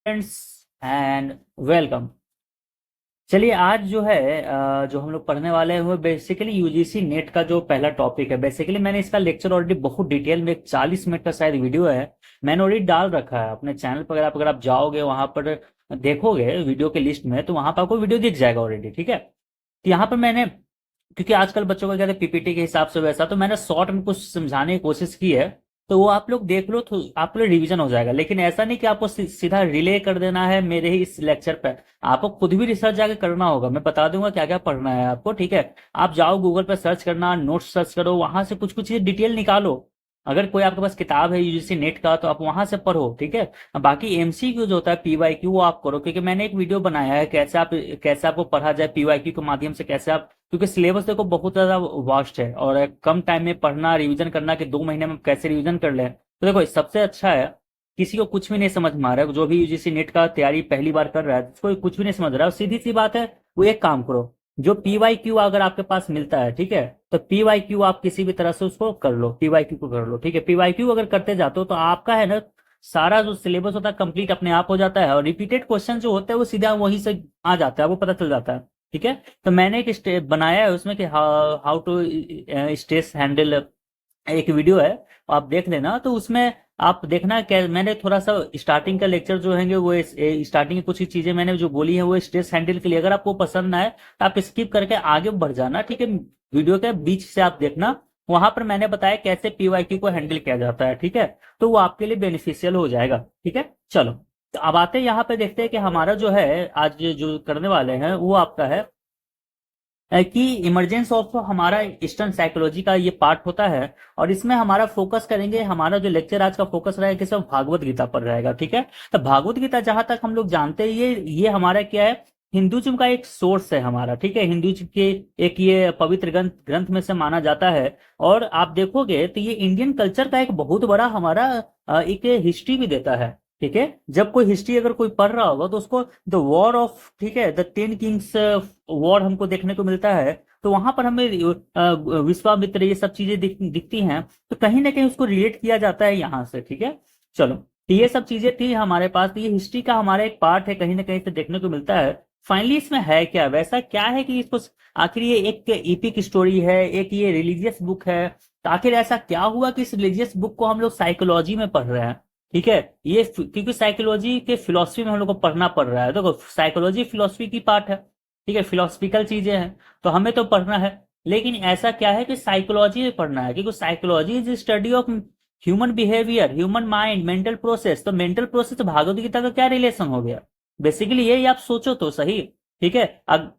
Friends and welcome. चलिए आज जो है जो हम लोग पढ़ने वाले हैं वो बेसिकली यूजीसी नेट का जो पहला टॉपिक है। बेसिकली मैंने इसका लेक्चर ऑलरेडी बहुत डिटेल में 40 मिनट का शायद वीडियो है, मैंने ऑलरेडी डाल रखा है अपने चैनल पर। अगर आप जाओगे वहां पर देखोगे वीडियो के लिस्ट में तो वहां पर आपको वीडियो दिख जाएगा ऑलरेडी। ठीक है, तो यहाँ पर मैंने, क्योंकि आजकल बच्चों का क्या है पीपीटी के हिसाब से वैसा, तो मैंने शॉर्ट में कुछ समझाने की कोशिश की है। तो वो आप लोग देख लो तो आप लोग रिवीजन हो जाएगा। लेकिन ऐसा नहीं कि आपको सीधा रिले कर देना है मेरे ही इस लेक्चर पे, आपको खुद भी रिसर्च जाके करना होगा। मैं बता दूंगा क्या क्या पढ़ना है आपको। ठीक है, आप जाओ गूगल पे सर्च करना, नोट्स सर्च करो, वहां से कुछ कुछ चीज डिटेल निकालो। अगर कोई आपके पास किताब है यूजीसी नेट का तो आप वहां से पढ़ो। ठीक है, बाकी एमसीक्यू जो होता है पीवाईक्यू वो आप करो, क्योंकि मैंने एक वीडियो बनाया है कैसे आपको पढ़ा जाए पीवाईक्यू के माध्यम से, कैसे आप, क्योंकि सिलेबस देखो बहुत ज्यादा वास्ट है और कम टाइम में पढ़ना रिवीजन करना कि 2 महीने में कैसे रिवीजन कर ले। तो देखो सबसे अच्छा है, किसी को कुछ भी नहीं समझ में आ रहा है, जो भी यूजीसी नेट का तैयारी पहली बार कर रहा है जिसको कुछ भी नहीं समझ रहा है, सीधी सी बात है, वो एक काम करो, जो पीवाईक्यू अगर आपके पास मिलता है, ठीक है, तो पीवाईक्यू आप किसी भी तरह से उसको कर लो, पीवाईक्यू को कर लो। ठीक है, पीवाईक्यू अगर करते जाते हो तो आपका है ना सारा जो सिलेबस होता है कंप्लीट अपने आप हो जाता है, और रिपीटेड क्वेश्चन जो होते हैं वो सीधा वहीं से आ जाता है, वो पता चल जाता है। ठीक है, तो मैंने एक स्टेप बनाया है उसमें कि हाउ टू स्ट्रेस हैंडल, एक वीडियो है, आप देख लेना। तो उसमें आप देखना क्या, मैंने थोड़ा सा स्टार्टिंग का लेक्चर जो है वो स्टार्टिंग की कुछ ही चीजें मैंने जो बोली है वो स्ट्रेस हैंडल के लिए, अगर आपको पसंद ना आए तो आप स्किप करके आगे बढ़ जाना। ठीक है, वीडियो के बीच से आप देखना, वहां पर मैंने बताया कैसे पीवाईक्यू को हैंडल किया जाता है। ठीक है, तो वो आपके लिए बेनिफिशियल हो जाएगा। ठीक है, चलो तो अब आते हैं यहाँ पे, देखते हैं कि हमारा जो है आज जो करने वाले हैं वो आपका है कि इमरजेंस ऑफ हमारा ईस्टर्न साइकोलॉजी का ये पार्ट होता है। और इसमें हमारा फोकस करेंगे, हमारा जो लेक्चर आज का फोकस रहेगा कि सब भागवत गीता पर रहेगा। ठीक है, तो भागवत गीता जहां तक हम लोग जानते हैं ये हमारा क्या है, हिंदुज्म का एक सोर्स है हमारा। ठीक है, हिंदुज्म के एक ये पवित्र ग्रंथ ग्रंथ में से माना जाता है। और आप देखोगे तो ये इंडियन कल्चर का एक बहुत बड़ा हमारा एक हिस्ट्री भी देता है। ठीक है, जब कोई हिस्ट्री अगर कोई पढ़ रहा होगा तो उसको द वॉर ऑफ, ठीक है, द 10 किंग्स वॉर हमको देखने को मिलता है, तो वहां पर हमें विश्वामित्र ये सब चीजें दिखती हैं, तो कहीं ना कहीं उसको रिलेट किया जाता है यहाँ से। ठीक है, चलो तो ये सब चीजें थी हमारे पास, तो ये हिस्ट्री का हमारा एक पार्ट है, कहीं ना कहीं से देखने को मिलता है। फाइनली इसमें है क्या, वैसा क्या है कि इसको, आखिर ये एक इपिक स्टोरी है, एक ये रिलीजियस बुक है, तो आखिर ऐसा क्या हुआ कि इस रिलीजियस बुक को हम लोग साइकोलॉजी में पढ़ रहे हैं। ठीक है, ये क्योंकि साइकोलॉजी के फिलोसफी में हम लोग को पढ़ना पड़ रहा है, देखो साइकोलॉजी फिलोसफी की पार्ट है। ठीक है, फिलोसफिकल चीजें हैं तो हमें तो पढ़ना है। लेकिन ऐसा क्या है कि साइकोलॉजी में पढ़ना है, क्योंकि psychology is study of human behaviour, human mind, mental process. तो मेंटल प्रोसेस तो भागवत गीता का क्या रिलेशन हो गया, बेसिकली ये आप सोचो तो सही। ठीक है, अब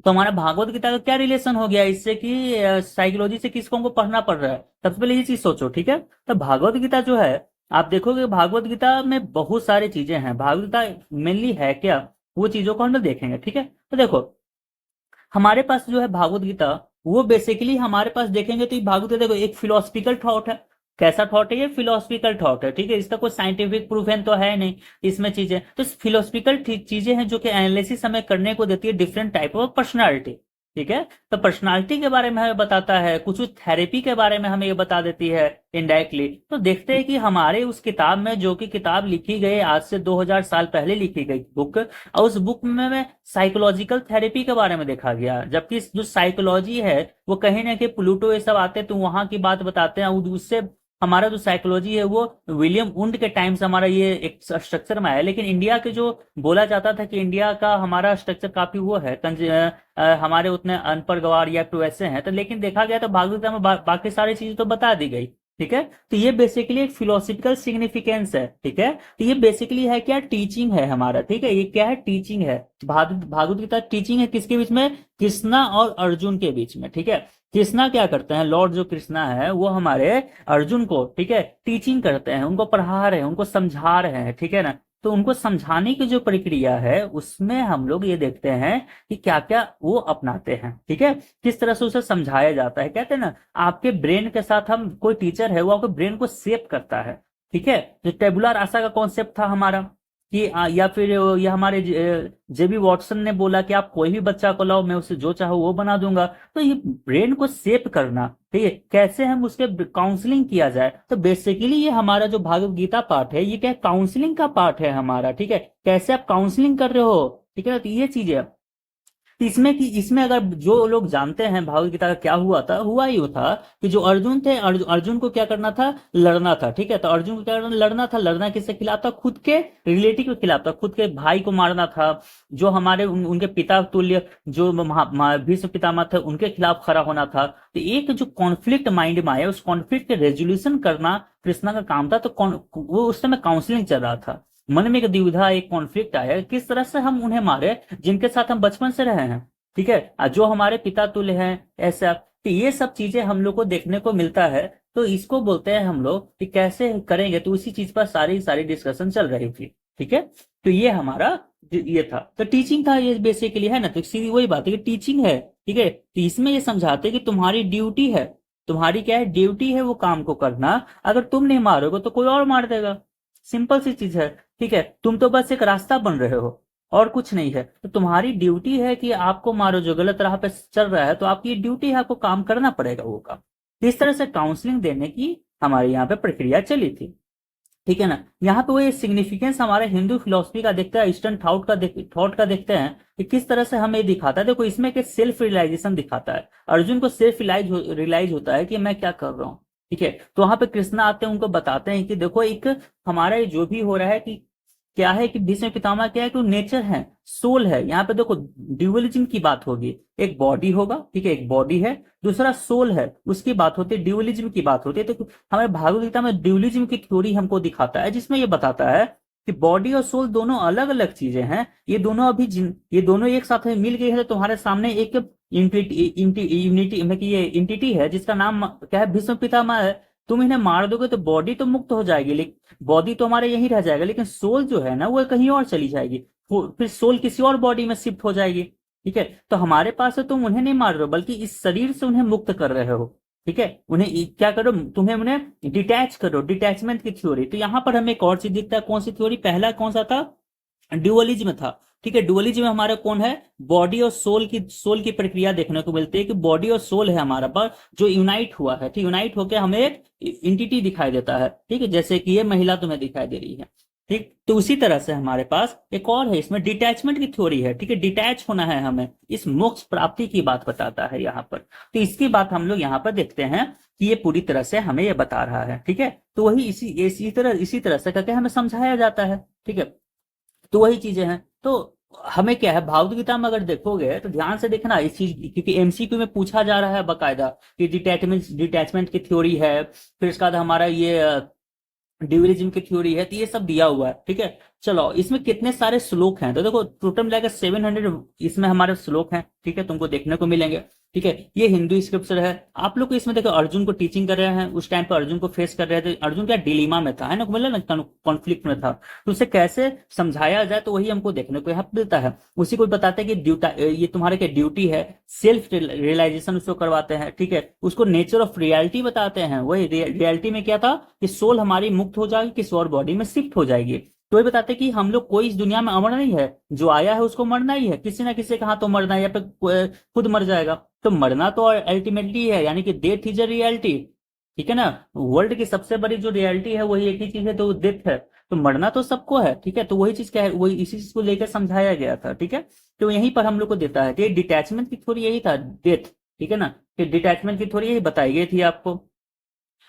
तो हमारा भागवत गीता का क्या रिलेशन हो गया इससे कि साइकोलॉजी से किसको हमको पढ़ना पड़ रहा है, सबसे पहले ये चीज सोचो। ठीक है, तो भागवत गीता जो है, आप देखोगे भागवत गीता में बहुत सारी चीजें हैं। भागवत गीता मेनली है क्या, वो चीजों को हम लोग देखेंगे। ठीक है, तो देखो हमारे पास जो है भागवत गीता, वो बेसिकली हमारे पास देखेंगे तो ये भागवत गीता देखो एक फिलोसफिकल थॉट है। कैसा थॉट है ये, फिलोसफिकल थॉट है। ठीक है, इसका कोई साइंटिफिक प्रूफ है तो है नहीं इसमें चीजें, तो फिलोसफिकल चीजें हैं जो कि एनालिसिस हमें करने को देती है डिफरेंट टाइप ऑफ पर्सनालिटी। ठीक है, तो पर्सनालिटी के बारे में हमें बताता है, कुछ कुछ थेरेपी के बारे में हमें ये बता देती है इनडायरेक्टली। तो देखते हैं कि हमारे उस किताब में, जो कि किताब लिखी गई आज से 2000 साल पहले लिखी गई बुक, और उस बुक में साइकोलॉजिकल थेरेपी के बारे में देखा गया। जबकि जो साइकोलॉजी है वो कहीं ना कहीं प्लूटो ये सब आते हैं तो वहां की बात बताते हैं, उससे हमारा जो साइकोलॉजी है वो विलियम वुंड के टाइम से हमारा ये एक स्ट्रक्चर में आया। लेकिन इंडिया के जो बोला जाता था कि इंडिया का हमारा स्ट्रक्चर काफी वो है, हमारे उतने अनपढ़ गवार या तो ऐसे हैं, तो लेकिन देखा गया तो भागवत गीता में बाकी सारी चीजें तो बता दी गई। ठीक है, तो ये बेसिकली एक फिलोसफिकल सिग्निफिकेंस है। ठीक है, तो ये बेसिकली है क्या, टीचिंग है हमारा। ठीक है, ये क्या है, टीचिंग है। भागवत गीता टीचिंग है किसके बीच में, कृष्णा और अर्जुन के बीच में। ठीक है, कृष्णा क्या करते हैं, लॉर्ड जो कृष्णा है वो हमारे अर्जुन को, ठीक है, टीचिंग करते हैं, उनको पढ़ा रहे हैं, उनको समझा रहे हैं। ठीक है ना, तो उनको समझाने की जो प्रक्रिया है उसमें हम लोग ये देखते हैं कि क्या क्या वो अपनाते हैं। ठीक है, किस तरह से उसे समझाया जाता है। कहते हैं ना, आपके ब्रेन के साथ, हम कोई टीचर है वो आपके ब्रेन को शेप करता है। ठीक है, जो टेबुलर आशा का कॉन्सेप्ट था हमारा, कि या फिर ये हमारे जेबी वॉटसन ने बोला कि आप कोई भी बच्चा को लाओ, मैं उसे जो चाहूँ वो बना दूंगा। तो ये ब्रेन को शेप करना, ठीक है, कैसे हम उसके काउंसलिंग किया जाए, तो बेसिकली ये हमारा जो भागवत गीता पाठ है ये क्या काउंसलिंग का पाठ है हमारा, ठीक है, कैसे आप काउंसलिंग कर रहे हो, ठीक है ना, तो ये चीज है। तो इसमें अगर जो लोग जानते हैं भागवत गीता का क्या हुआ था, हुआ ही था कि जो अर्जुन थे, अर्जुन को क्या करना था, लड़ना था, ठीक है, तो अर्जुन को क्या करना, लड़ना था, लड़ना किसके खिलाफ था, खुद के रिलेटिव के खिलाफ था, खुद के भाई को मारना था, जो हमारे उनके पिता तुल्य जो भीष्म पितामह थे उनके खिलाफ खड़ा होना था। तो एक जो कॉन्फ्लिक्ट माइंड में आया, उस कॉन्फ्लिक्ट के रेजोल्यूशन करना कृष्णा का काम था। तो वो उस समय काउंसलिंग चल रहा था, मन में एक दुविधा, एक कॉन्फ्लिक्ट आया, किस तरह से हम उन्हें मारे जिनके साथ हम बचपन से रहे हैं, ठीक है, जो हमारे पिता तुल्य हैं, ऐसा। तो ये सब चीजें हम लोग को देखने को मिलता है। तो इसको बोलते हैं हम लोग कि कैसे करेंगे, तो उसी चीज पर सारी सारी डिस्कशन चल रही थी, ठीक है। तो ये हमारा ये था, तो टीचिंग था ये बेसिकली, है ना। तो सीधी वही बात है कि टीचिंग है, ठीक है। तो इसमें ये समझाते कि तुम्हारी ड्यूटी है, तुम्हारी क्या है, ड्यूटी है वो काम को करना। अगर तुम नहीं मारोगे तो कोई और मार देगा, सिंपल सी चीज है, ठीक है। तुम तो बस एक रास्ता बन रहे हो और कुछ नहीं है। तो तुम्हारी ड्यूटी है कि आपको मारो, जो गलत राह पे चल रहा है तो आपकी ड्यूटी है, आपको काम करना पड़ेगा वो काम। तो इस तरह से काउंसलिंग देने की हमारे यहाँ पे प्रक्रिया चली थी, ठीक है ना। यहाँ पे वो सिग्निफिकेंस हमारे हिंदू फिलोसफी का देखते हैं, ईस्टर्न थॉट का देखते हैं कि किस तरह से हमें दिखाता है। देखो इसमें एक सेल्फ रियलाइजेशन दिखाता है, अर्जुन को सेल्फ रियलाइज होता है कि मैं क्या कर रहा हूँ, ठीक है। तो वहां पे कृष्णा आते हैं, उनको बताते हैं कि देखो एक हमारा ये जो भी हो रहा है कि क्या है, कि भीष्म पितामह क्या है कि नेचर है, सोल है। यहाँ पे देखो ड्यूअलिज्म की बात होगी, एक बॉडी होगा, ठीक है, एक बॉडी है, दूसरा सोल है, उसकी बात होती है, ड्यूअलिज्म की बात होती है। तो हमारे भागवत गीता में ड्यूअलिज्म की थ्योरी हमको दिखाता है, जिसमें ये बताता है कि बॉडी और सोल दोनों अलग अलग चीजें हैं। ये दोनों अभी ये दोनों एक साथ में मिल गई है, तो तुम्हारे सामने एक यूनिटी मतलब कि ये इंटिटी है जिसका नाम क्या है, भीष्म पितामह है। तुम इन्हें मार दोगे तो बॉडी तो मुक्त हो जाएगी, लेकिन बॉडी तो हमारे यहीं रह जाएगा, लेकिन सोल जो है ना वो कहीं और चली जाएगी, फिर सोल किसी और बॉडी में शिफ्ट हो जाएगी, ठीक है। तो हमारे पास है, तुम उन्हें नहीं मार रहे हो बल्कि इस शरीर से उन्हें मुक्त कर रहे हो, ठीक है। उन्हें क्या करो, तुम्हें उन्हें डिटैच करो, डिटैचमेंट की थ्योरी। तो यहाँ पर हमें एक और चीज दिखता है, कौन सी थ्योरी, पहला कौन सा था, डुअलिज्म था, ठीक है। डुअलिज्म में हमारा कौन है, बॉडी और सोल की प्रक्रिया देखने को मिलती है कि बॉडी और सोल है हमारा पर जो यूनाइट हुआ है, ठीक, यूनाइट होकर हमें एक इंटिटी दिखाई देता है, ठीक है, जैसे कि ये महिला तुम्हें दिखाई दे रही है, ठीक। तो उसी तरह से हमारे पास एक और है, इसमें डिटैचमेंट की थ्योरी है, ठीक है, डिटैच होना है हमें, इस मोक्ष प्राप्ति की बात बताता है यहाँ पर। तो इसकी बात हम लोग यहाँ पर देखते हैं कि ये पूरी तरह से हमें ये बता रहा है, ठीक है। तो वही इसी तरह से करके हमें समझाया जाता है, ठीक है। तो वही चीजें हैं। तो हमें क्या है, भागवत गीता में अगर देखोगे तो ध्यान से देखना इस चीज, क्योंकि एमसीक्यू में पूछा जा रहा है बकायदा कि डिटैचमेंट की थ्योरी है, फिर इसके बाद हमारा ये ड्यूअलिज्म की थ्योरी है, तो ये सब दिया हुआ है, ठीक है। चलो इसमें कितने सारे श्लोक हैं, तो देखो टोटल मिलाकर 700 इसमें हमारे श्लोक हैं, ठीक है, तुमको देखने को मिलेंगे, ठीक है। ये हिंदू स्क्रिप्चर है। आप लोग को इसमें देखो अर्जुन को टीचिंग कर रहे हैं, उस टाइम पर अर्जुन को फेस कर रहे थे, अर्जुन क्या डिलीमा में था, है ना, बोला ना, कॉन्फ्लिक्ट में था, तो उसे कैसे समझाया जाए, तो वही हमको देखने को यहाँ मिलता है। उसी को बताते हैं कि ये तुम्हारे क्या ड्यूटी है, सेल्फ रियलाइजेशन उसको करवाते हैं, ठीक है। उसको नेचर ऑफ रियलिटी बताते हैं, वही रियलिटी में क्या था कि सोल हमारी मुक्त हो जाएगी, किसी और बॉडी में शिफ्ट हो जाएगी। तो ये बताते हैं कि हम लोग कोई इस दुनिया में अमर नहीं है, जो आया है उसको मरना ही है, किसी ना किसी का हाथ तो मरना है, या फिर खुद मर जाएगा। तो मरना तो अल्टीमेटली है, यानी कि डेथ इज अ रियलिटी, ठीक है ना। वर्ल्ड की सबसे बड़ी जो रियलिटी है वही एक ही चीज है, तो डेथ है। तो मरना तो सबको है, ठीक है। तो वही चीज क्या है, वही इसी चीज को लेकर समझाया गया था, ठीक है। तो यहीं पर हम लोग को देता है कि डिटैचमेंट की थ्योरी यही था, डेथ, ठीक है ना, कि डिटैचमेंट की थ्योरी यही बताई गई थी आपको।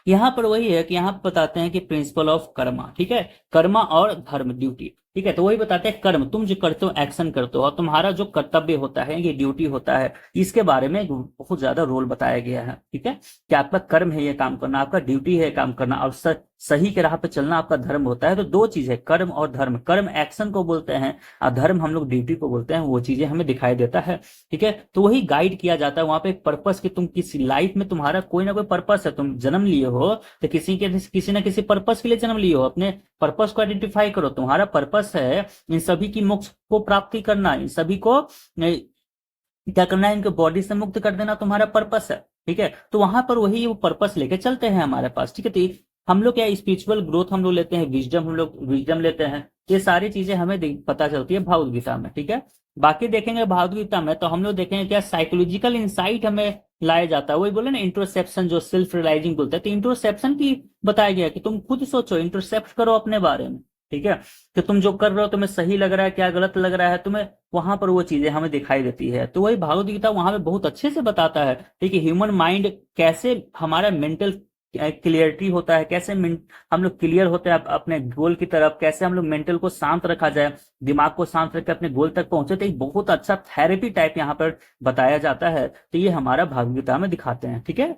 यहाँ पर वही है कि यहाँ पर बताते हैं कि प्रिंसिपल ऑफ कर्मा, ठीक है, कर्मा और धर्म, ड्यूटी, ठीक है। तो वही बताते हैं कर्म, तुम जो करते हो, एक्शन करते हो, और तुम्हारा जो कर्तव्य होता है, ये ड्यूटी होता है, इसके बारे में बहुत ज्यादा रोल बताया गया है, ठीक है। कि आपका कर्म है ये काम करना, आपका ड्यूटी है काम करना, और सही के राह पे चलना आपका धर्म होता है। तो दो चीज है, कर्म और धर्म। कर्म एक्शन को बोलते हैं और धर्म हम लोग ड्यूटी को बोलते हैं, वो चीजें हमें दिखाई देता है, ठीक है। तो वही गाइड किया जाता है वहां पे पर्पस, कि तुम किसी लाइफ में तुम्हारा कोई ना कोई पर्पस है, तुम जन्म लिए हो तो किसी ना किसी पर्पस के लिए जन्म लिए हो, अपने पर्पस को आइडेंटिफाई करो। तुम्हारा पर्पस है इन सभी की मोक्ष को प्राप्ति करना, इन सभी को क्या करना है, इनके बॉडी से मुक्त कर देना तुम्हारा पर्पस है, ठीक है। तो वहां पर वही वो पर्पस लेके चलते हैं हमारे पास, ठीक है। तो हम लोग क्या स्पिरिचुअल ग्रोथ हम लोग लेते हैं, विजडम हम लोग विजडम लेते हैं, ये सारी चीजें हमें पता चलती है भागवत गीता में, ठीक है। बाकी देखेंगे भागवत गीता में तो हम लोग देखेंगे क्या साइकोलॉजिकल इंसाइट हमें लाया जाता है, वही बोले ना इंट्रोसेप्शन, जो सेल्फ रियलाइजिंग बोलते हैं, तो इंट्रोसेप्शन की बताया गया कि तुम खुद सोचो, इंट्रोसेप्ट करो अपने बारे में, ठीक है, कि तुम जो कर रहे हो तुम्हें सही लग रहा है क्या गलत लग रहा है तुम्हें, वहां पर वो चीजें हमें दिखाई देती है। तो वही भागवत गीता वहां पे बहुत अच्छे से बताता है, ठीक है, ह्यूमन माइंड कैसे हमारा मेंटल क्लियरिटी होता है, कैसे हम लोग क्लियर होते हैं अपने गोल की तरफ, कैसे हम लोग मेंटल को शांत रखा जाए, दिमाग को शांत रख के अपने गोल तक पहुंचे। तो एक बहुत अच्छा थेरेपी टाइप यहाँ पर बताया जाता है, तो ये हमारा भागवत गीता में दिखाते हैं, ठीक है।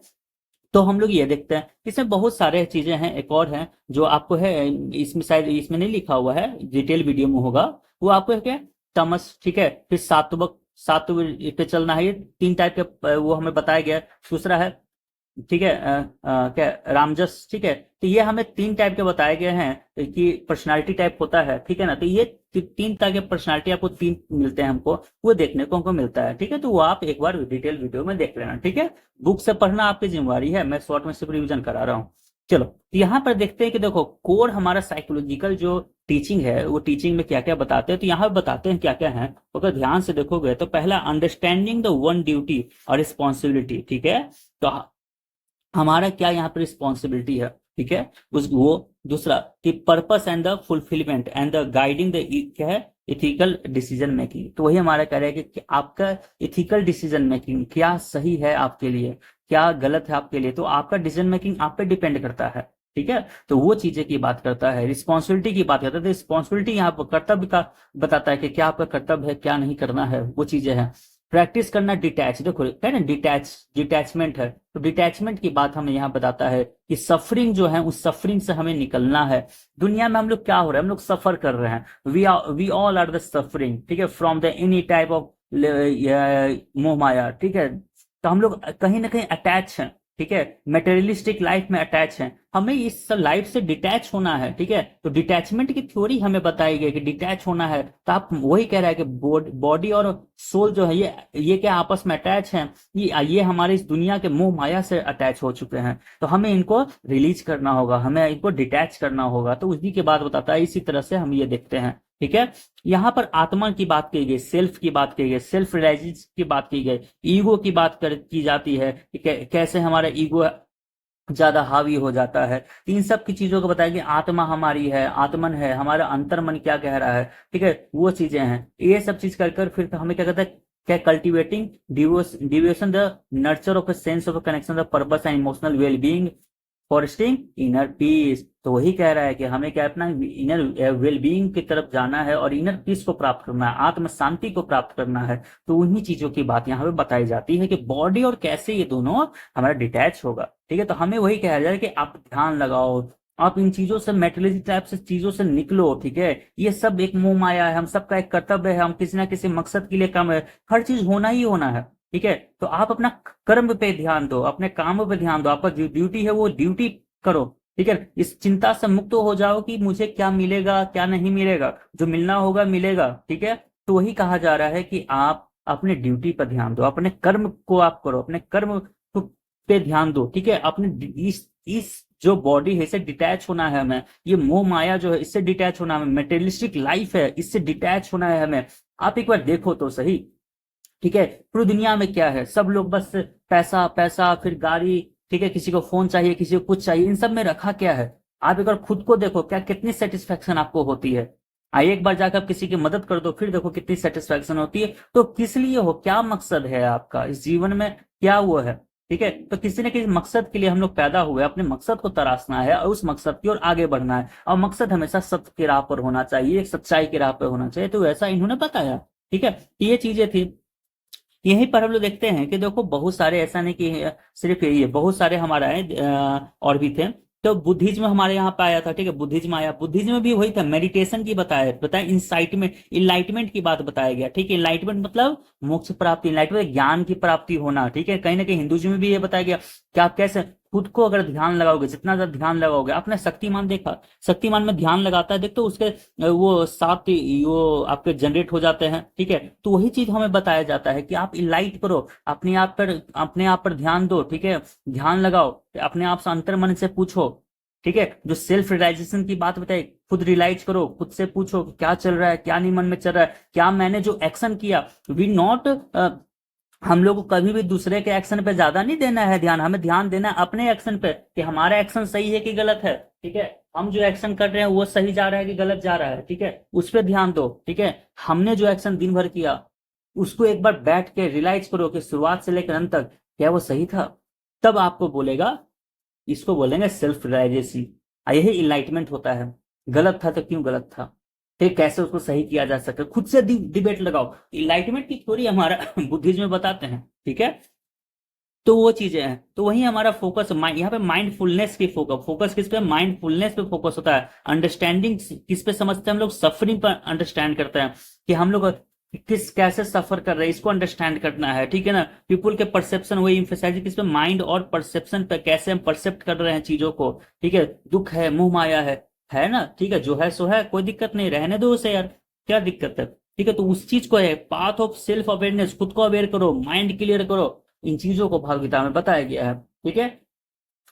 तो हम लोग ये देखते हैं, इसमें बहुत सारे चीजें हैं, एक और है जो आपको है, इसमें शायद इसमें नहीं लिखा हुआ है, डिटेल वीडियो में होगा, वो आपको है क्या, तमस, ठीक है, फिर सात्विक, सात्विक पे चलना है, ये 3 टाइप के वो हमें बताया गया। दूसरा है, ठीक है, क्या रामजस, ठीक है, तो ये हमें 3 टाइप के बताए गए हैं कि पर्सनालिटी टाइप होता है, ठीक है ना। तो ये 3 तरह के पर्सनालिटी आपको 3 मिलते हैं हमको, वो देखने को हमको मिलता है, ठीक है। तो वो आप एक बार डिटेल वीडियो में देख लेना, ठीक है। बुक से पढ़ना आपकी जिम्मेवारी है, मैं शॉर्ट में सिर्फ रिविजन करा रहा हूँ। चलो, तो यहाँ पर देखते हैं कि देखो कोर हमारा साइकोलॉजिकल जो टीचिंग है, वो टीचिंग में क्या क्या बताते हैं, तो यहाँ बताते हैं क्या क्या है। अगर ध्यान से देखोगे तो पहला, अंडरस्टैंडिंग द वन ड्यूटी और रिस्पॉन्सिबिलिटी, ठीक है। तो हमारा क्या यहाँ पर रिस्पॉन्सिबिलिटी है, ठीक है, उस वो। दूसरा कि purpose and the fulfilment and the guiding the क्या है, इथिकल डिसीजन मेकिंग। तो वही हमारा कह रहा है कि आपका इथिकल डिसीजन मेकिंग क्या सही है आपके लिए, क्या गलत है आपके लिए, तो आपका डिसीजन मेकिंग आप पे डिपेंड करता है, ठीक है। तो वो चीजें की बात करता है, रिस्पॉन्सिबिलिटी की बात करता है, तो रिस्पॉन्सिबिलिटी यहाँ पर कर्तव्य का बताता है कि क्या आपका कर्तव्य है, क्या नहीं करना है, वो चीजें हैं। प्रैक्टिस करना डिटैच, देखो है ना, डिटैचमेंट है, तो डिटैचमेंट की बात हमें यहाँ बताता है कि सफरिंग जो है, उस सफरिंग से हमें निकलना है। दुनिया में हम लोग क्या हो रहा है, हम लोग सफर कर रहे हैं, we all are the suffering, ठीक है, from the any type of मोह माया, ठीक है। तो हम लोग कहीं ना कहीं अटैच हैं, ठीक है, मेटेरियलिस्टिक लाइफ में अटैच हैं, हमें इस लाइफ से डिटैच होना है, ठीक है। तो डिटैचमेंट की थ्योरी हमें बताई गई कि डिटैच होना है, तो आप वही कह रहा है कि बॉडी और सोल जो है ये क्या आपस में अटैच हैं, ये हमारे इस दुनिया के मोह माया से अटैच हो चुके हैं, तो हमें इनको रिलीज करना होगा, हमें इनको डिटैच करना होगा। तो उसी के बाद बताता है, इसी तरह से हम ये देखते हैं, ठीक है। यहाँ पर आत्मा की बात की गई, सेल्फ की बात की गई, सेल्फ रियलाइजेशन की बात की गई, ईगो की बात की जाती है कि कैसे हमारा ईगो ज्यादा हावी हो जाता है। इन सब की चीजों को बताया कि आत्मा हमारी है, आत्मन है, हमारा अंतर्मन क्या कह रहा है, ठीक है, वो चीजें हैं। ये सब चीज कर फिर तो हमें क्या कहता है, क्या cultivating devotion the nurture of a sense of connection the purpose and emotional wellbeing foresting inner peace. तो वही कह रहा है कि हमें क्या अपना इनर वेलबींग की तरफ जाना है और इनर पीस को प्राप्त करना है, आत्म शांति को प्राप्त करना है। तो उन्हीं चीजों की बात यहाँ पे बताई जाती है कि बॉडी और कैसे ये दोनों हमारा डिटैच होगा, ठीक है। तो हमें वही कहा जा रहा है कि आप ध्यान लगाओ, आप इन चीजों से, मेटेरियलिस्टिक टाइप से चीजों से निकलो, ठीक है। ये सब एक मोह माया है, हम सबका एक कर्तव्य है, हम किसी ना किसी मकसद के लिए काम है, हर चीज होना ही होना है, ठीक है। तो आप अपना कर्म पे ध्यान दो, अपने काम पे ध्यान दो, आपका जो ड्यूटी है वो ड्यूटी करो, ठीक है। इस चिंता से मुक्त हो जाओ कि मुझे क्या मिलेगा क्या नहीं मिलेगा, जो मिलना होगा मिलेगा, ठीक है। तो वही कहा जा रहा है कि आप अपने ड्यूटी पर ध्यान दो, अपने कर्म को आप करो, अपने कर्म पे ध्यान दो, ठीक है। अपने इस जो बॉडी है इससे डिटैच होना है हमें, ये मोह माया जो है इससे डिटैच होना है हमें, मेटेरियलिस्टिक लाइफ है इससे डिटैच होना है हमें। आप एक बार देखो तो सही, ठीक है, पूरी दुनिया में क्या है, सब लोग बस पैसा पैसा, फिर गाड़ी, ठीक है, किसी को फोन चाहिए, किसी को कुछ चाहिए, इन सब में रखा क्या है। आप एक बार खुद को देखो, क्या कितनी सेटिस्फेक्शन आपको होती है। आइए एक बार जाकर आप किसी की मदद कर दो, फिर देखो कितनी सेटिस्फेक्शन होती है। तो किस लिए हो, क्या मकसद है आपका इस जीवन में, क्या वो है, ठीक है। तो किसी न किसी मकसद के लिए हम लोग पैदा हुए, अपने मकसद को तराशना है और उस मकसद की ओर आगे बढ़ना है, और मकसद हमेशा सत्य की राह पर होना चाहिए, सच्चाई की राह पर होना चाहिए। तो ऐसा इन्होंने बताया, ठीक है, ये चीजें थी। यहीं पर हम लोग देखते हैं कि देखो बहुत सारे, ऐसा नहीं कि सिर्फ यही है, बहुत सारे हमारा है और भी थे। तो बुद्धिज्म हमारे यहाँ पे आया था, ठीक है, बुद्धिज्म आया, बुद्धिज्म में भी वही था, मेडिटेशन की बताया इंसाइटमेंट, इनलाइटमेंट की बात बताया गया, ठीक है। इनलाइटमेंट मतलब मोक्ष प्राप्ति, इनलाइटमेंट ज्ञान की प्राप्ति होना, ठीक है। कहीं ना कहीं हिंदुइज्म में भी ये बताया गया कि आप कैसे खुद को अगर ध्यान लगाओगे, जितना ज्यादा ध्यान लगाओगे, आपने शक्तिमान देखा, शक्तिमान में ध्यान लगाता है, देख तो उसके वो 7 वो आपके जनरेट हो जाते हैं, ठीक है। तो वही चीज हमें बताया जाता है कि आप इलाइट करो, अपने आप पर ध्यान दो, ठीक है, ध्यान लगाओ, अपने आप से अंतर मन से पूछो, ठीक है, जो सेल्फ रियलाइजेशन की बात बताई, खुद रियलाइज करो, खुद से पूछो कि क्या चल रहा है, क्या नहीं मन में चल रहा है, क्या मैंने जो एक्शन किया, वी नॉट हम लोग को कभी भी दूसरे के एक्शन पे ज्यादा नहीं देना है ध्यान, हमें ध्यान देना है अपने एक्शन पे कि हमारा एक्शन सही है कि गलत है। ठीक है, हम जो एक्शन कर रहे हैं वो सही जा रहा है कि गलत जा रहा है। ठीक है, उस पर ध्यान दो। ठीक है, हमने जो एक्शन दिन भर किया उसको एक बार बैठ के रियलाइज करो कि शुरुआत से लेकर अंत तक क्या वो सही था, तब आपको बोलेगा, इसको बोलेंगे सेल्फ रियलाइजेशन। यही इनलाइटमेंट होता है। गलत था तो क्यों गलत था, फिर कैसे उसको सही किया जा सकता है, खुद से डिबेट लगाओ। इनलाइटमेंट की थ्योरी हमारा बुद्धिज्म में बताते हैं। ठीक है, तो वो चीजें हैं, तो वही हमारा फोकस यहाँ पे माइंडफुलनेस की फोकस किस पे, माइंडफुलनेस पे फोकस होता है। अंडरस्टैंडिंग किस पे समझते हैं हम लोग, सफरिंग पर अंडरस्टैंड करते हैं कि हम लोग किस कैसे सफर कर रहे हैं, इसको अंडरस्टैंड करना है। ठीक है ना, पीपुल के परसेप्शन, वही इम्फेसाइज किस पे, माइंड और परसेप्शन पे, कैसे हम परसेप्ट कर रहे हैं चीजों को। ठीक है, दुख है, मोह माया है ना। ठीक है, जो है सो है, कोई दिक्कत नहीं, रहने दो उसे यार, क्या दिक्कत है। ठीक है, तो उस चीज को है पाथ ऑफ सेल्फ अवेयरनेस, खुद को अवेयर करो, माइंड क्लियर करो, इन चीजों को भागवत गीता में बताया गया है। ठीक है,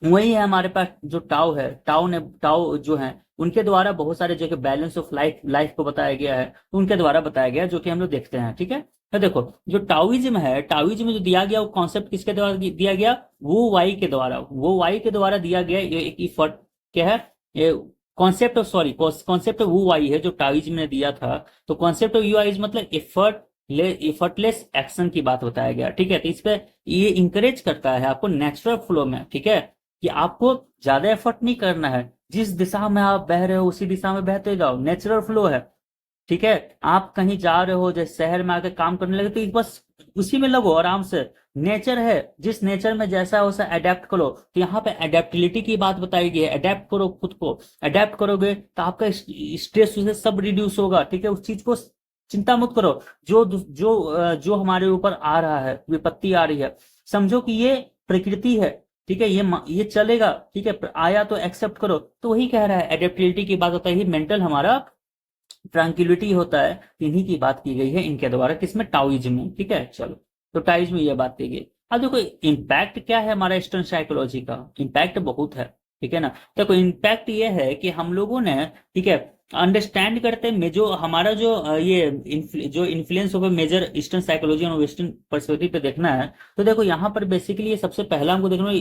वही है हमारे पास जो टाओ है, टाओ जो है उनके द्वारा बहुत सारे जो कि बैलेंस ऑफ लाइफ लाइफ को बताया गया है, तो उनके द्वारा बताया गया है, जो कि हम लोग देखते हैं। ठीक है, तो देखो जो टाओइज्म है, टाओइज्म में जो दिया गया वो कॉन्सेप्ट किसके द्वारा दिया गया, वो वाई के द्वारा, वो वाई के द्वारा दिया गया। ये एक इफर्ट क्या है, ये concept of, sorry, concept of वो वाई है जो टाओइज्म ने दिया था। तो कॉन्सेप्ट ऑफ यू वाई मतलब एफर्टलेस एक्शन की बात बताया गया। ठीक है, तो इस पे ये इंकरेज करता है आपको नेचुरल फ्लो में। ठीक है, कि आपको ज्यादा एफर्ट नहीं करना है, जिस दिशा में आप बह रहे हो उसी दिशा में बहते जाओ, नेचुरल फ्लो है। ठीक है, आप कहीं जा रहे हो जैसे शहर में आके काम करने लगे तो बस उसी में लगो आराम से, नेचर है, जिस नेचर में जैसा है वैसा अडेप्ट करो। तो यहाँ पे अडेप्टिलिटी की बात बताई गई है, अडेप्ट करो, खुद को अडेप्ट करोगे तो आपका स्ट्रेस से सब रिड्यूस होगा। ठीक है, उस चीज को चिंता मत करो, जो हमारे ऊपर आ रहा है, विपत्ति आ रही है, समझो कि ये प्रकृति है। ठीक है, ये चलेगा। ठीक है, आया तो एक्सेप्ट करो। तो वही कह रहा है, एडेप्टिलिटी की बात होता है, मेंटल हमारा ट्रैंक्विलिटी होता है, इन्हीं की बात की गई है इनके द्वारा, किसमें, टाओइज्म में। ठीक है, चलो, तो टाओइज्म में ये बात की गई। अब देखो इम्पैक्ट क्या है हमारा ईस्टर्न साइकोलॉजी का, इम्पैक्ट बहुत है। ठीक है ना, देखो इम्पैक्ट ये है कि हम लोगों ने, ठीक है, अंडरस्टैंड करते में जो हमारा जो जो इन्फ्लुएंस होगा मेजर ईस्टर्न साइकोलॉजी और वेस्टर्न पर्सपेक्टिव पे देखना है, तो देखो यहाँ पर बेसिकली ये सबसे पहला हमको देखना है,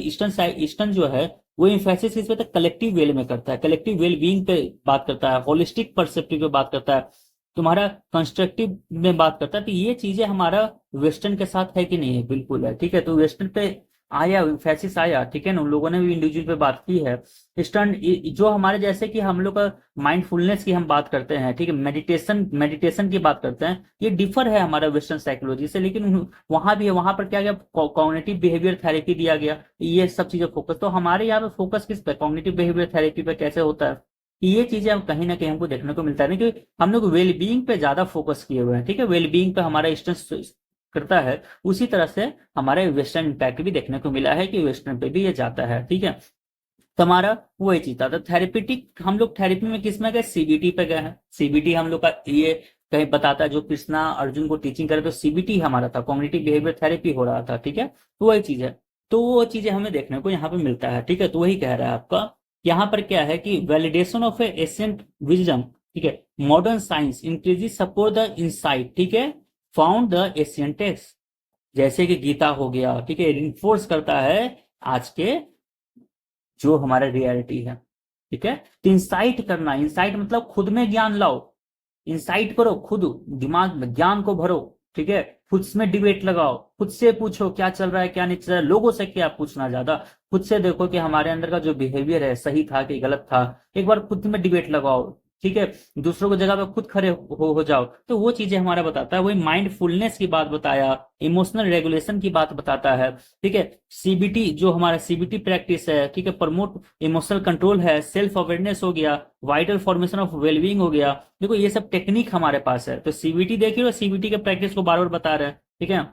ईस्टर्न जो है वो इम्फेसिस किस पे, कलेक्टिव वेल में करता है, कलेक्टिव वेल बीइंग पे बात करता है, होलिस्टिक परसेप्टिव पे बात करता है, तुम्हारा कंस्ट्रक्टिव में बात करता है। तो ये चीजें हमारा वेस्टर्न के साथ है कि नहीं है, बिल्कुल है। ठीक है, तो वेस्टर्न पे आया, इम्फेसिस आया। ठीक है ना, उन लोगों ने भी इंडिविजुअल पे बात की है। ईस्टर्न जो हमारे जैसे कि हम लोग का माइंडफुलनेस की हम बात करते हैं, ठीक है, मेडिटेशन की बात करते हैं, ये डिफर है हमारा वेस्टर्न साइकोलॉजी से, लेकिन वहां भी है, वहां पर क्या गया, कॉग्निटिव बिहेवियर थेरेपी दिया गया, ये सब चीजें फोकस। तो हमारे यहाँ पे फोकस किस पे, कॉग्निटिव बिहेवियर थेरेपी पे कैसे होता है, कि ये चीजें हम कहीं ना कहीं हमको देखने को मिलता है ना, कि हम लोग वेलबींग पे ज्यादा फोकस किए हुए हैं। ठीक है, वेलबींग पे हमारा ईस्टर्न करता है, उसी तरह से हमारे वेस्टर्न इम्पैक्ट भी देखने को मिला है कि वेस्टर्न पे भी ये जाता है। ठीक है, तो हमारा वही चीज था। तो थेरेपिटिक हम लोग थेरेपी में किस में गए, सीबीटी पे गए हैं। सीबीटी हम लोग का ये कहीं बताता है, जो कृष्णा अर्जुन को टीचिंग करे तो सीबीटी हमारा था, कॉग्निटिव बिहेवियर थेरेपी हो रहा था। ठीक है, तो वही चीज है, तो वो चीजें हमें देखने को यहाँ पे मिलता है। ठीक है, तो वही कह रहा है आपका, यहाँ पर क्या है कि validation of a ancient wisdom. ठीक है, modern science increases support the insight, ठीक है, फाउंड द एशियन टेक्स्ट, जैसे कि गीता हो गया। ठीक है, इन्फोर्स करता है आज के जो हमारा रियलिटी है। ठीक है, तो इंसाइट करना, इंसाइट मतलब खुद में ज्ञान लाओ, इंसाइट करो, खुद दिमाग में ज्ञान को भरो। ठीक है, खुद में डिबेट लगाओ, खुद से पूछो क्या चल रहा है क्या नहीं चल रहा है, लोगों से क्या पूछना, ज्यादा खुद से देखो कि हमारे अंदर का जो बिहेवियर है सही था कि गलत था, एक बार खुद में डिबेट लगाओ। ठीक है, दूसरों की जगह पे खुद खड़े हो जाओ, तो वो चीजें हमारा बताता है। वही माइंडफुलनेस की बात बताया, इमोशनल रेगुलेशन की बात बताता है। ठीक है, सीबीटी जो हमारा सीबीटी प्रैक्टिस है, ठीक है, प्रमोट इमोशनल कंट्रोल है, सेल्फ अवेयरनेस हो गया, वाइटल फॉर्मेशन ऑफ वेलबींग हो गया। देखो ये सब टेक्निक हमारे पास है, तो सीबीटी देखिए और सीबीटी के प्रैक्टिस को बार बार बता रहे हैं। ठीक है,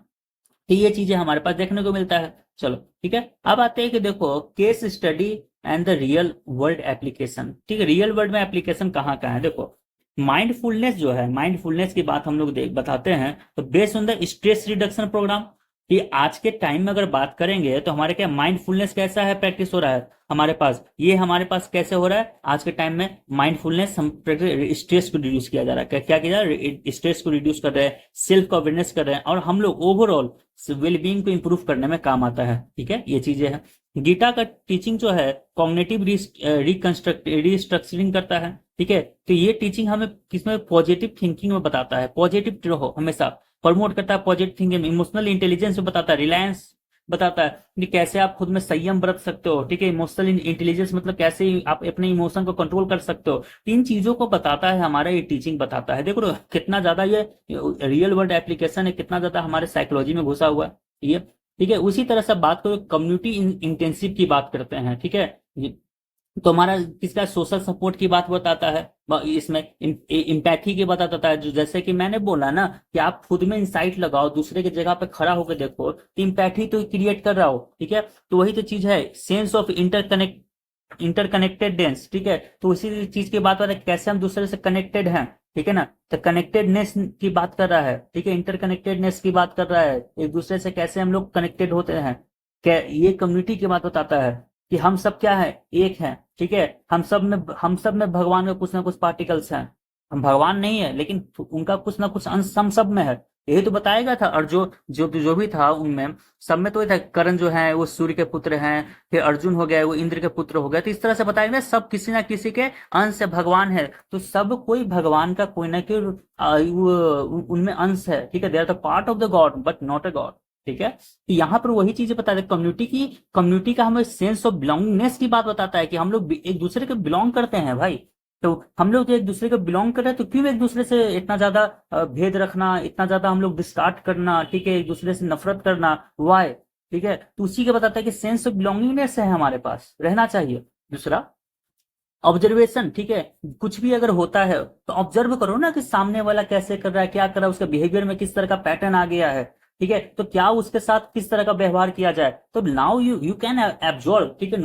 तो ये चीजें हमारे पास देखने को मिलता है। चलो ठीक है, अब आते हैं कि देखो case study and the real world application. ठीक है, रियल वर्ल्ड में एप्लीकेशन कहाँ कहाँ है, देखो माइंडफुलनेस जो है, माइंडफुलनेस की बात हम लोग बताते हैं, तो based on the stress reduction programme, कि आज के टाइम में अगर बात करेंगे तो हमारे क्या माइंडफुलनेस कैसा है प्रैक्टिस हो रहा है हमारे पास, ये हमारे पास कैसे हो रहा है आज के टाइम में माइंडफुलनेस, हम स्ट्रेस को रिड्यूस किया जा रहा है, क्या क्या किया जा रहा है, स्ट्रेस को रिड्यूस कर रहे हैं, सेल्फ का अवेयरनेस कर रहे हैं, और हम लोग ओवरऑल वेलबींग को इंप्रूव करने में काम आता है। ठीक है, ये चीजें हैं। गीता का टीचिंग जो है कॉग्निटिव रिस्ट्रक्चरिंग करता है। ठीक है, तो ये टीचिंग हमें किसमें, पॉजिटिव थिंकिंग में बताता है, पॉजिटिव रहो हमेशा, प्रमोट करता है पॉजिटिव थिंकिंग, इमोशनल इंटेलिजेंस में बताता है, रिलायंस बताता है कि कैसे आप खुद में संयम बरत सकते हो। ठीक है, इमोशनल इंटेलिजेंस मतलब कैसे आप अपने इमोशन को कंट्रोल कर सकते हो, तीन चीजों को बताता है हमारा ये टीचिंग बताता है। देखो कितना ज्यादा ये रियल वर्ल्ड एप्लीकेशन है, कितना ज्यादा हमारे साइकोलॉजी में घुसा हुआ है ये। ठीक है, उसी तरह से बात करो कम्युनिटी इंटेंसिव की बात करते हैं। ठीक है, तो हमारा किसका, सोशल सपोर्ट की बात बताता है, इसमें इम्पैथी की बताता है, जो जैसे कि मैंने बोला ना कि आप खुद में इंसाइट लगाओ, दूसरे की जगह पे खड़ा होकर देखो, तो इम्पैथी तो क्रिएट कर रहा हो। ठीक है, तो वही तो चीज है, सेंस ऑफ इंटरकनेक्टेडनेस। ठीक है, तो उसी चीज की बात हो रहा है कैसे हम दूसरे से कनेक्टेड हैं। ठीक है ना, तो कनेक्टेडनेस की बात कर रहा है। ठीक है, इंटरकनेक्टेडनेस की बात कर रहा है, एक दूसरे से कैसे हम लोग कनेक्टेड होते हैं, क्या ये कम्युनिटी की बात बताता है कि हम सब क्या है, एक है। ठीक है, हम सब में भगवान का कुछ ना कुछ पार्टिकल्स हैं, हम भगवान नहीं है लेकिन उनका कुछ ना कुछ अंश हम सब में है, यही तो बताया था। और जो भी था उनमें सब में तो ये था, कर्ण जो है वो सूर्य के पुत्र हैं, फिर अर्जुन हो गया वो इंद्र के पुत्र हो गए, तो इस तरह से बताया गया सब किसी ना किसी के अंश से भगवान है, तो सब कोई भगवान का कोई ना कोई उनमें अंश है। ठीक है, they are the part of the god but not a god. ठीक है, तो यहाँ पर वही चीजें बताते हैं, कम्युनिटी का हमें सेंस ऑफ बिलोंगिंगनेस की बात बताता है कि हम लोग एक दूसरे के बिलोंग करते हैं भाई। तो हम लोग एक दूसरे को बिलोंग कर रहे हैं, तो क्यों एक दूसरे से इतना ज्यादा भेद रखना, इतना ज्यादा हम लोग डिस्कार्ड करना, ठीक है, एक दूसरे से नफरत करना, वाई। ठीक है, तो उसी के बताता है कि सेंस ऑफ बिलोंगिंगनेस है हमारे पास, रहना चाहिए। दूसरा ऑब्जर्वेशन। ठीक है, कुछ भी अगर होता है तो ऑब्जर्व करो ना कि सामने वाला कैसे कर रहा है, क्या कर रहा है, उसका बिहेवियर में किस तरह का पैटर्न आ गया है। ठीक है, तो क्या उसके साथ किस तरह का व्यवहार किया जाए, तो नाउ यू कैन एब्जॉर्व। ठीक है,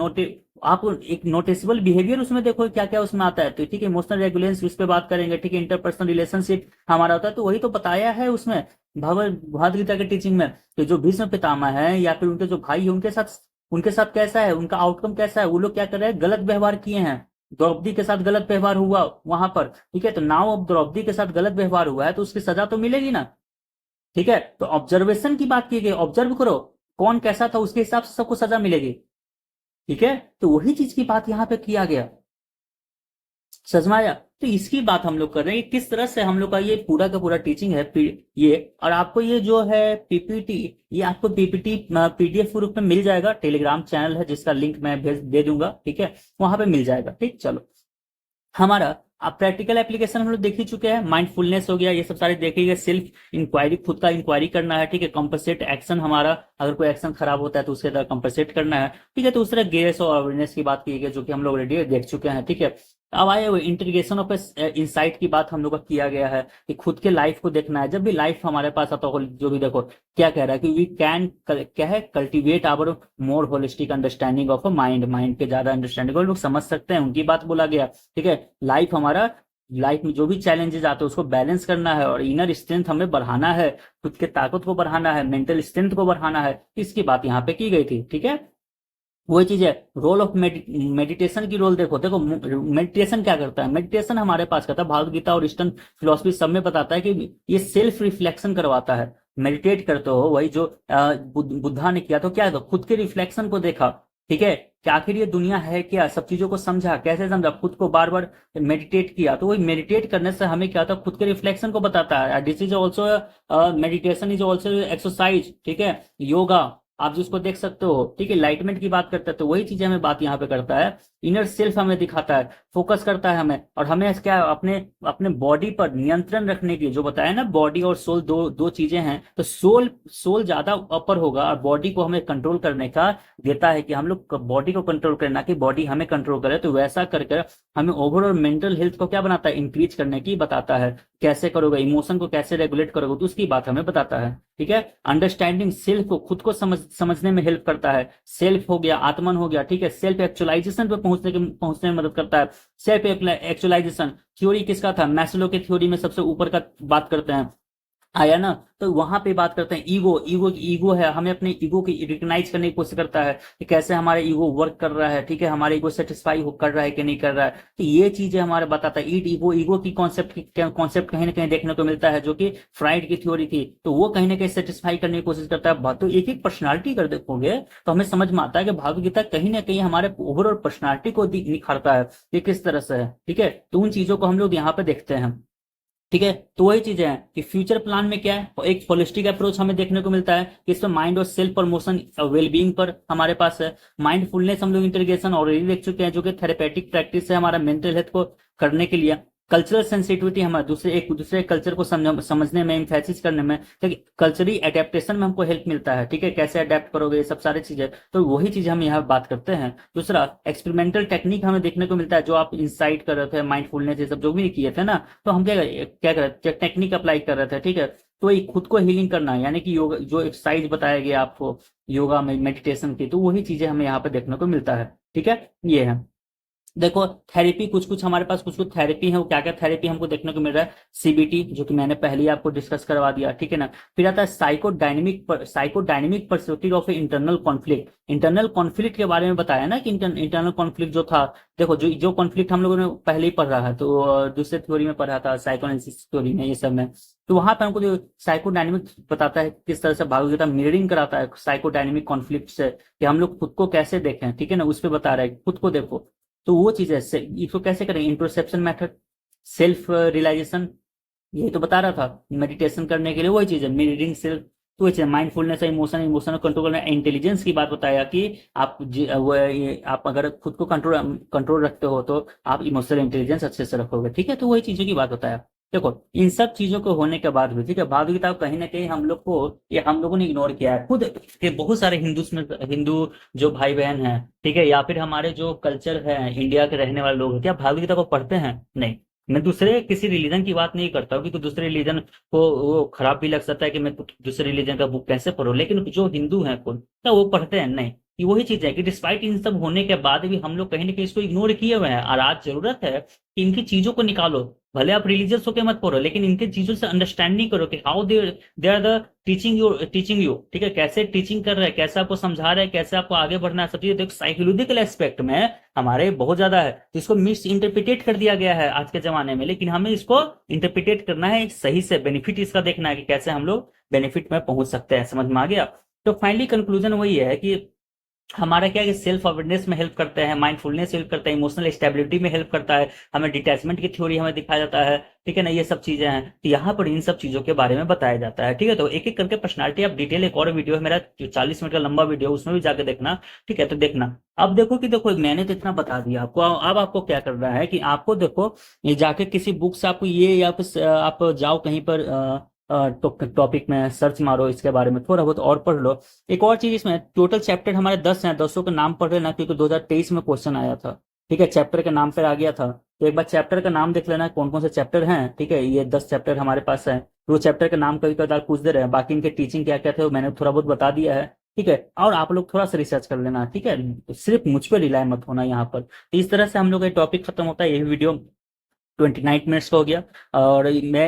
आप एक नोटिसेबल बिहेवियर उसमें देखो क्या क्या उसमें आता है। तो ठीक है, इमोशनल रेगुलेंस उस पर बात करेंगे। ठीक है, इंटरपर्सनल रिलेशनशिप हमारा होता है, तो वही तो बताया है उसमें भगवद गीता के टीचिंग में, तो जो भीष्म पितामह है या फिर उनके जो भाई है उनके साथ कैसा है, उनका आउटकम कैसा है, वो लोग क्या कर रहे हैं, गलत व्यवहार किए हैं, द्रौपदी के साथ गलत व्यवहार हुआ वहां पर। ठीक है, तो नाउ अब द्रौपदी के साथ गलत व्यवहार हुआ है तो उसकी सजा तो मिलेगी ना। ठीक है, तो ऑब्जर्वेशन की बात की गई, ऑब्जर्व करो कौन कैसा था, उसके हिसाब से सबको सजा मिलेगी। ठीक है, तो वही चीज की बात यहाँ पे किया गया, समझाया। तो इसकी बात हम लोग कर रहे हैं कि किस तरह से हम लोग का ये पूरा का पूरा टीचिंग है ये। और आपको ये जो है पीपीटी, ये आपको पीपीटी पीडीएफ रूप में मिल जाएगा, टेलीग्राम चैनल है जिसका लिंक मैं भेज दे दूंगा। ठीक है, वहां पे मिल जाएगा। ठीक, चलो हमारा अब प्रैक्टिकल एप्लीकेशन हम लोग देख ही चुके हैं, माइंडफुलनेस हो गया, ये सब सारे देखे गए, सेल्फ इंक्वायरी, खुद का इंक्वायरी करना है। ठीक है, कंपनसेट एक्शन, हमारा अगर कोई एक्शन खराब होता है तो उसके तरह कंपनसेट करना है। ठीक है, तो उस तरह गेस और अवेयरनेस की बात की गई जो कि हम लोग ऑलरेडी देख चुके हैं। ठीक है, अब आए हुए इंटीग्रेशन ऑफ इंसाइट की बात हम लोग का किया गया है कि खुद के लाइफ को देखना है, जब भी लाइफ हमारे पास आता हो, जो भी देखो क्या कह रहा है कि वी कैन क्या है, cultivate our more holistic understanding of a mind के ज्यादा अंडरस्टैंडिंग को लोग समझ सकते हैं, उनकी बात बोला गया। ठीक है, लाइफ में जो भी चैलेंजेस आते हैं उसको बैलेंस करना है, और इनर स्ट्रेंथ हमें बढ़ाना है, खुद के ताकत को बढ़ाना है, मेंटल स्ट्रेंथ को बढ़ाना है, इसकी बात यहाँ पे की गई थी। ठीक है, वही चीज है, रोल ऑफ मेडिटेशन की रोल देखो देखो मेडिटेशन क्या करता है, मेडिटेशन हमारे पास कहता है, भागवत गीता और ईस्टर्न फिलोसफी सब में बताता है कि ये सेल्फ रिफ्लेक्शन करवाता है। मेडिटेट करते हो, वही जो बुद्धा ने किया, तो क्या है, खुद के रिफ्लेक्शन को देखा। ठीक है, कि आखिर ये दुनिया है क्या, सब चीजों को समझा, कैसे समझा, खुद को बार बार मेडिटेट किया, तो वही मेडिटेट करने से हमें क्या होता है, खुद के रिफ्लेक्शन को बताता है। This is also meditation is also exercise. ठीक है, योगा आप जिसको देख सकते हो। ठीक है, लाइटमेंट की बात करते हैं, तो वही चीज हमें बात यहाँ पे करता है, इनर सेल्फ हमें दिखाता है, फोकस करता है हमें, और हमें क्या अपने अपने बॉडी पर नियंत्रण रखने की, जो बताया ना बॉडी और सोल दो दो चीजें हैं, तो सोल ज्यादा अपर होगा और बॉडी को हमें कंट्रोल करने का देता है कि हम लोग बॉडी को कंट्रोल करना कि बॉडी हमें कंट्रोल करे, तो वैसा करके हमें ओवरऑल मेंटल हेल्थ को क्या बनाता है, इंक्रीज करने की बताता है, कैसे करोगे, इमोशन को कैसे रेगुलेट करोगे, तो उसकी बात हमें बताता है। ठीक है, अंडरस्टैंडिंग सेल्फ को, खुद को समझने में हेल्प करता है, सेल्फ हो गया, आत्मन हो गया। ठीक है, सेल्फ एक्चुअलाइजेशन पे पहुंचने में मदद करता है। सेल्फ एक्चुअलाइजेशन थ्योरी किसका था, मैस्लो के थ्योरी में सबसे ऊपर का बात करते हैं। आया ना। तो वहां पे बात करते हैं ईगो। ईगो है, हमें अपने ईगो की रिकग्नाइज करने की कोशिश करता है कि कैसे हमारा ईगो वर्क कर रहा है, ठीक है, हमारा ईगो सेटिस्फाई कर रहा है कि नहीं कर रहा है। तो ये चीजें हमारे बताता है। ईट ईगो, ईगो की कॉन्सेप्ट कहीं ना कहीं देखने को मिलता है, जो कि फ्राइड की थ्योरी थी। तो वो कहीं ना कहीं सेटिस्फाई करने की कोशिश करता है। तो एक एक पर्सनालिटी कर देखोगे तो हमें समझ में आता है कि भागवत गीता कहीं ना कहीं हमारे ओवरऑल पर्सनालिटी को निखारता है, ये किस तरह से है, ठीक है। तो उन चीजों को हम लोग यहाँ पे देखते हैं, ठीक है। तो वही चीजें हैं कि फ्यूचर प्लान में क्या है, एक होलिस्टिक अप्रोच हमें देखने को मिलता है कि इसमें माइंड और सेल्फ प्रमोशन, वेलबींग पर हमारे पास है। माइंडफुलनेस हम लोग इंटीग्रेशन ऑलरेडी देख चुके हैं, जो कि थेरेपेटिक प्रैक्टिस है हमारा मेंटल हेल्थ को करने के लिए। कल्चरल सेंसिटिविटी, हमारे एक दूसरे कल्चर को समझने में, इम्फेसिस करने में, कल्चरली एडेप्टेशन में हमको हेल्प मिलता है, ठीक है, कैसे अडेप्ट करोगे, ये सब सारी चीजें। तो वही चीज हम यहाँ बात करते हैं। दूसरा एक्सपेरिमेंटल टेक्निक हमें देखने को मिलता है, जो आप इंसाइट कर रहे थे, माइंडफुलनेस ये सब जो भी किए थे ना, तो हम क्या कर रहे थे, टेक्निक अप्लाई कर रहे थे, ठीक है। तो ये खुद को हीलिंग करना है, यानी कि योगा जो एक्सरसाइज बताया गया आपको योगा में, मेडिटेशन की, तो वही चीजें हमें यहाँ पे देखने को मिलता है, ठीक है। ये है, देखो थेरेपी, कुछ कुछ हमारे पास कुछ कुछ थेरेपी है। वो क्या क्या थेरेपी हमको देखने को मिल रहा है, सीबीटी, जो कि मैंने पहले ही आपको डिस्कस करवा दिया, ठीक है ना। फिर आता है psychodynamic perspective of internal conflict. Internal conflict के बारे में बताया ना कि इंटरनल कॉन्फ्लिक्ट जो था, देखो जो जो कॉन्फ्लिक्ट हम लोगों ने पहले ही पढ़ रहा है, तो दूसरे थ्योरी में पढ़ा था, साइकोएनालिसिस थ्योरी में, ये सब में। तो वहां पे हमको जो साइकोडायनेमिक बताता है किस तरह से भागवत गीता मिररिंग कराता है साइकोडायनेमिक कॉन्फ्लिक्ट से, कि हम लोग खुद को कैसे देखें, ठीक है ना, उस पर बता रहा है खुद को देखो। तो वो चीज है, इसको कैसे करें, इंट्रोसेप्शन मेथड, सेल्फ रियलाइजेशन, यही तो बता रहा था मेडिटेशन करने के लिए, वही चीज है मिररिंग सेल्फ। तो वही चीज माइंडफुलनेस, इमोशन कंट्रोल करना, इंटेलिजेंस की बात बताया कि आप अगर खुद को कंट्रोल कंट्रोल रखते हो तो आप इमोशनल इंटेलिजेंस अच्छे से रखोगे, ठीक है। तो वही चीजों की बात बताया। देखो इन सब चीजों को होने के बाद भी, ठीक है, भागवत गीता को कहीं ना कहीं हम लोग को, ये हम लोगों ने इग्नोर किया है खुद के। बहुत सारे हिंदू जो भाई बहन हैं, ठीक है, या फिर हमारे जो कल्चर है, इंडिया के रहने वाले लोग हैं, क्या भागवत गीता को पढ़ते हैं? नहीं। मैं दूसरे किसी रिलीजन की बात नहीं करता हूँ, कि दूसरे रिलीजन को वो खराब भी लग सकता है कि मैं दूसरे रिलीजन का बुक कैसे पढ़ूं, लेकिन जो हिंदू हैं खुद, क्या वो पढ़ते हैं? नहीं। ये वही चीज है कि डिस्पाइट इन सब होने के बाद भी हम लोग कहीं ना कहीं इसको इग्नोर किए हुए हैं। और आज जरूरत है कि इनकी चीजों को निकालो। भले आप रिलीजियस होकर मत पढ़ो, लेकिन इनके चीजों से अंडरस्टैंडिंग करो कि how they are the teaching you, ठीक है, कैसे टीचिंग कर रहे हैं, कैसे आपको समझा रहे हैं, कैसे आपको आगे बढ़ना है, सब चीजें देखो। साइकोलॉजिकल एस्पेक्ट में हमारे बहुत ज्यादा है, तो इसको मिस इंटरप्रिटेट कर दिया गया है आज के जमाने में, लेकिन हमें इसको इंटरप्रिटेट करना है सही से, बेनिफिट इसका देखना है कि कैसे हम लोग बेनिफिट में पहुंच सकते हैं। समझ में आ गया? तो फाइनली कंक्लूजन वही है कि हमारा क्या है कि सेल्फ अवेयरनेस में हेल्प करते हैं, माइंडफुलनेस हेल्प करता है, इमोशनल स्टेबिलिटी में हेल्प करता है, हमें डिटैचमेंट की थ्योरी हमें दिखाया जाता है, ठीक है ना, ये सब चीजें हैं। तो यहाँ पर इन सब चीजों के बारे में बताया जाता है, ठीक है। तो एक एक करके पर्सनालिटी आप डिटेल, एक और वीडियो है मेरा जो 40 मिनट का लंबा वीडियो, उसमें भी जाके देखना, ठीक है। तो देखना, अब देखो कि देखो मैंने तो इतना बता दिया आपको, अब आपको क्या करना है कि आपको देखो, ये जाके किसी बुक से आपको ये, या फिर आप जाओ कहीं पर टॉपिक में सर्च मारो, इसके बारे में थोड़ा बहुत और पढ़ लो। एक और चीज, इसमें टोटल चैप्टर हमारे 10 हैं, 10 के नाम पढ़ लेना, क्योंकि 2023 में क्वेश्चन आया था, ठीक है, चैप्टर के नाम पर आ गया था। तो एक बार चैप्टर का नाम देख लेना कौन कौन से चैप्टर हैं, ठीक है। ये 10 चैप्टर हमारे पास है, तो वो चैप्टर का नाम कभी कदार पूछ दे रहे हैं, बाकी इनके टीचिंग क्या क्या थे वो मैंने थोड़ा बहुत बता दिया है, ठीक है। और आप लोग थोड़ा सा रिसर्च कर लेना, ठीक है, सिर्फ मुझ पर रिलाय मत होना यहाँ पर। तो इस तरह से हम लोग का टॉपिक खत्म होता है। यही वीडियो 29 मिनट्स का हो गया। और मैं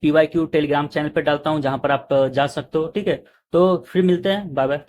TYQ टेलीग्राम चैनल पर डालता हूँ, जहां पर आप जा सकते हो, ठीक है। तो फिर मिलते हैं, बाय बाय।